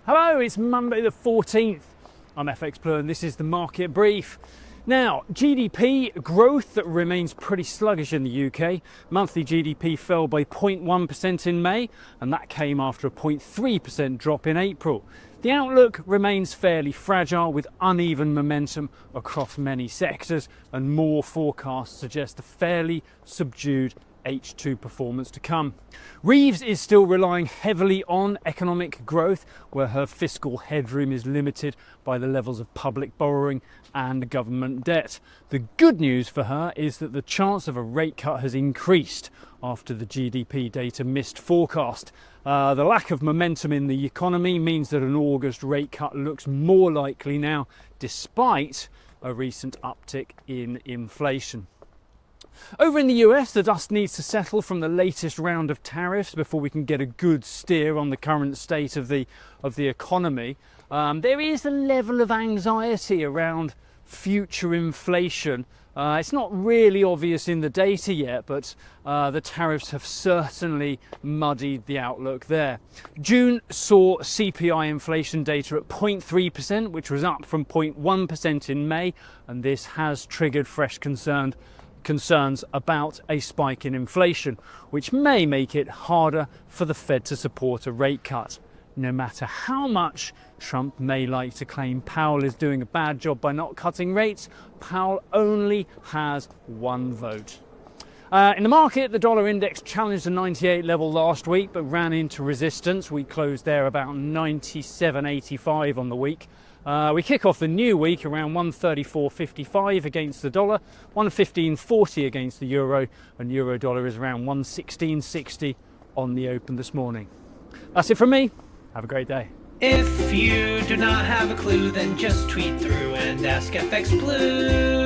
Hello, it's Monday the 14th. I'm FxPlew and this is the market brief. Now, GDP growth that remains pretty sluggish in the UK. Monthly GDP fell by 0.1% in May, and that came after a 0.3% drop in April. The outlook remains fairly fragile with uneven momentum across many sectors, and more forecasts suggest a fairly subdued H2 performance to come. Reeves is still relying heavily on economic growth, where her fiscal headroom is limited by the levels of public borrowing and government debt. The good news for her is that the chance of a rate cut has increased after the GDP data missed forecast. The lack of momentum in the economy means that an August rate cut looks more likely now, despite a recent uptick in inflation. Over in the US, the dust needs to settle from the latest round of tariffs before we can get a good steer on the current state of the economy. There is a level of anxiety around future inflation. It's not really obvious in the data yet, but the tariffs have certainly muddied the outlook there. June saw CPI inflation data at 0.3%, which was up from 0.1% in May, and this has triggered fresh concerns about a spike in inflation, which may make it harder for the Fed to support a rate cut. No matter how much Trump may like to claim Powell is doing a bad job by not cutting rates, Powell only has one vote. In the market, the dollar index challenged the 98 level last week but ran into resistance. We closed there about 97.85 on the week. We kick off the new week around 134.55 against the dollar, 115.40 against the euro, and euro dollar is around 116.60 on the open this morning. That's it from me. Have a great day. If you do not have a clue, then just tweet through and ask FxPlew.